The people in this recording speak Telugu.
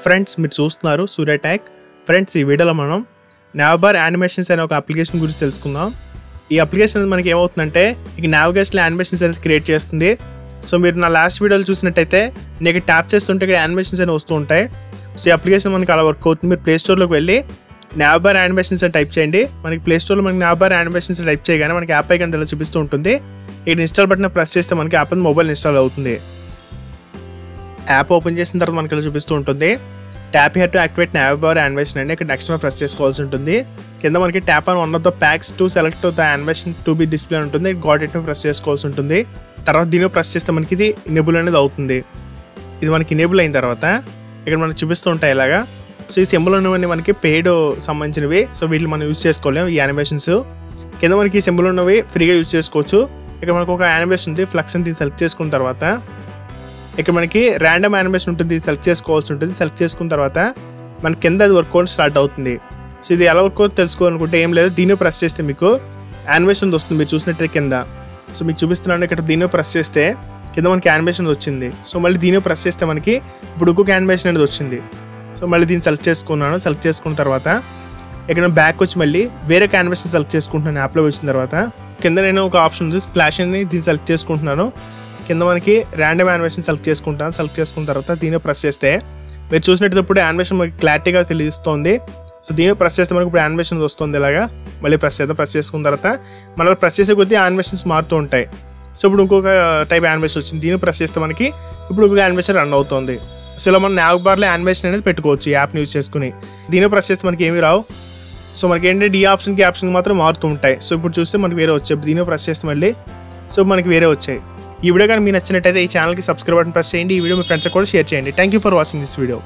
ఫ్రెండ్స్ మీరు చూస్తున్నారు సూర్య టెక్. ఫ్రెండ్స్ ఈ వీడియోలో మనం NavBar Animations అనే ఒక అప్లికేషన్ గురించి తెలుసుకుందాం. ఈ అప్లికేషన్ మనకి ఏమవుతుందంటే ఇక నావిగేషన్ యానిమేషన్స్ అనేది క్రియేట్ చేస్తుంది. సో మీరు నా లాస్ట్ వీడియోలో చూసినట్టయితే నేను ట్యాప్ చేస్తుంటే ఇక్కడ యానిమేషన్స్ అనేవి వస్తూ ఉంటాయి. సో ఈ అప్లికేషన్ మనకి అలా వర్క్ అవుతుంది. మీరు ప్లే స్టోర్లోకి వెళ్ళి NavBar Animations అని టైప్ చేయండి. మనకి ప్లే స్టోర్లో మనకి NavBar Animations టైప్ చేయగానే మనకి యాప్ ఐకాన్ ఇలా చూపిస్తూ ఉంటుంది. ఇక్కడ ఇన్స్టాల్ బటన్ ప్రెస్ చేస్తే మనకి యాప్ మొబైల్ ఇన్స్టాల్ అవుతుంది. యాప్ ఓపెన్ చేసిన తర్వాత మనకి ఇలా చూపిస్తూ ఉంటుంది. Tap here to activate NavBar Animation అండి. ఇక్కడ నెక్స్ట్ మీద ప్రెస్ చేసుకోవాల్సి ఉంటుంది. కింద మనకి tap on one of the packs to select the animation to be display ఉంటుంది. గాట్ ఇట్ ప్రెస్ చేసుకోవాల్సి ఉంటుంది. తర్వాత దీన్ని ప్రెస్ చేస్తే మనకి ఇది ఇనేబుల్ అనేది అవుతుంది. ఇది మనకి ఇనేబుల్ అయిన తర్వాత ఇక్కడ మనకి చూపిస్తూ ఉంటాయి ఇలాగా. సో ఈ సింబల్ ఉన్నవన్నీ మనకి పెయిడ్ సంబంధించినవి. సో వీటిని మనం యూజ్ చేసుకోలేము ఈ యానిమేషన్స్. కింద మనకి ఈ సింబల్ ఉన్నవి ఫ్రీగా యూజ్ చేసుకోవచ్చు. ఇక్కడ మనకు ఒక యానిమేషన్ ఉంది, ఫ్లక్స్ అని సెలెక్ట్ చేసుకున్న తర్వాత ఇక్కడ మనకి ర్యాండమ్ యానిమేషన్ ఉంటుంది, సెలెక్ట్ చేసుకోవాల్సి ఉంటుంది. సెలెక్ట్ చేసుకున్న తర్వాత మనకి కింద అది వర్క్ అవుట్ స్టార్ట్ అవుతుంది. సో ఇది ఎలా వర్క్ అవుట్ తెలుసుకోవాలనుకుంటే ఏం లేదు, దీన్ని ప్రెస్ చేస్తే మీకు యానిమేషన్ వస్తుంది. మీరు చూసినట్టయితే కింద సో మీకు చూపిస్తున్నాను. ఇక్కడ దీన్ని ప్రెస్ చేస్తే కింద మనకి యానిమేషన్ వచ్చింది. సో మళ్ళీ దీన్ని ప్రెస్ చేస్తే మనకి ఇప్పుడు ఇంకొక యానిమేషన్ అనేది వచ్చింది. సో మళ్ళీ దీన్ని సెలెక్ట్ చేసుకున్నాను. సెలెక్ట్ చేసుకున్న తర్వాత ఇక్కడ బ్యాక్ వచ్చి మళ్ళీ వేరే యానిమేషన్ సెలెక్ట్ చేసుకుంటున్నాను. యాప్లో వచ్చిన తర్వాత కింద నేను ఒక ఆప్షన్ ఉంది, స్ప్లాష్ అని దీన్ని సెలెక్ట్ చేసుకుంటున్నాను. కింద మనకి ర్యాండమ్ యానిమేషన్ సెలెక్ట్ చేసుకుంటాను. సెలెక్ట్ చేసుకున్న తర్వాత దీన్ని ప్రెస్ చేస్తే మీరు చూసినప్పుడు యానిమేషన్ మనకి క్లారిటీగా తెలుస్తుంది. సో దీన్ని ప్రెస్ చేస్తే మనకి ఇప్పుడు యానిమేషన్ వస్తుంది. ఇలాగా మళ్ళీ ప్రెస్ చేద్దాం. ప్రెస్ చేసుకున్న తర్వాత మనం ప్రెస్ చేసే కొద్దీ యానిమేషన్స్ మారుతూ ఉంటాయి. సో ఇప్పుడు ఇంకొక టైప్ యానిమేషన్ వచ్చింది. దీన్ని ప్రెస్ చేస్తే మనకి ఇప్పుడు ఇంకొక యానిమేషన్ రన్ అవుతుంది. సో ఇలా మనం NavBarలో యానిమేషన్ అనేది పెట్టుకోవచ్చు ఈ యాప్ని యూజ్ చేసుకుని. దీన్ని ప్రెస్ చేస్తే మనకి ఏమీ రావు. సో మనకి ఏంటంటే ఈ ఆప్షన్కి మాత్రం మారుతూ ఉంటాయి. సో ఇప్పుడు చూస్తే మనకి వేరే వచ్చాయి. దీన్ని ప్రెస్ చేస్తే మళ్ళీ సో మనకి వేరే వచ్చాయి. ఈ వీడియో కానీ మీకు నచ్చినట్టయితే ఈ ఛానల్కి సబ్స్క్రైబ్ బటన్ ప్రెస్ చేయండి. ఈ వీడియో మీ ఫ్రెండ్స్కి కూడా షేర్ చేయండి. Thank you for watching this video.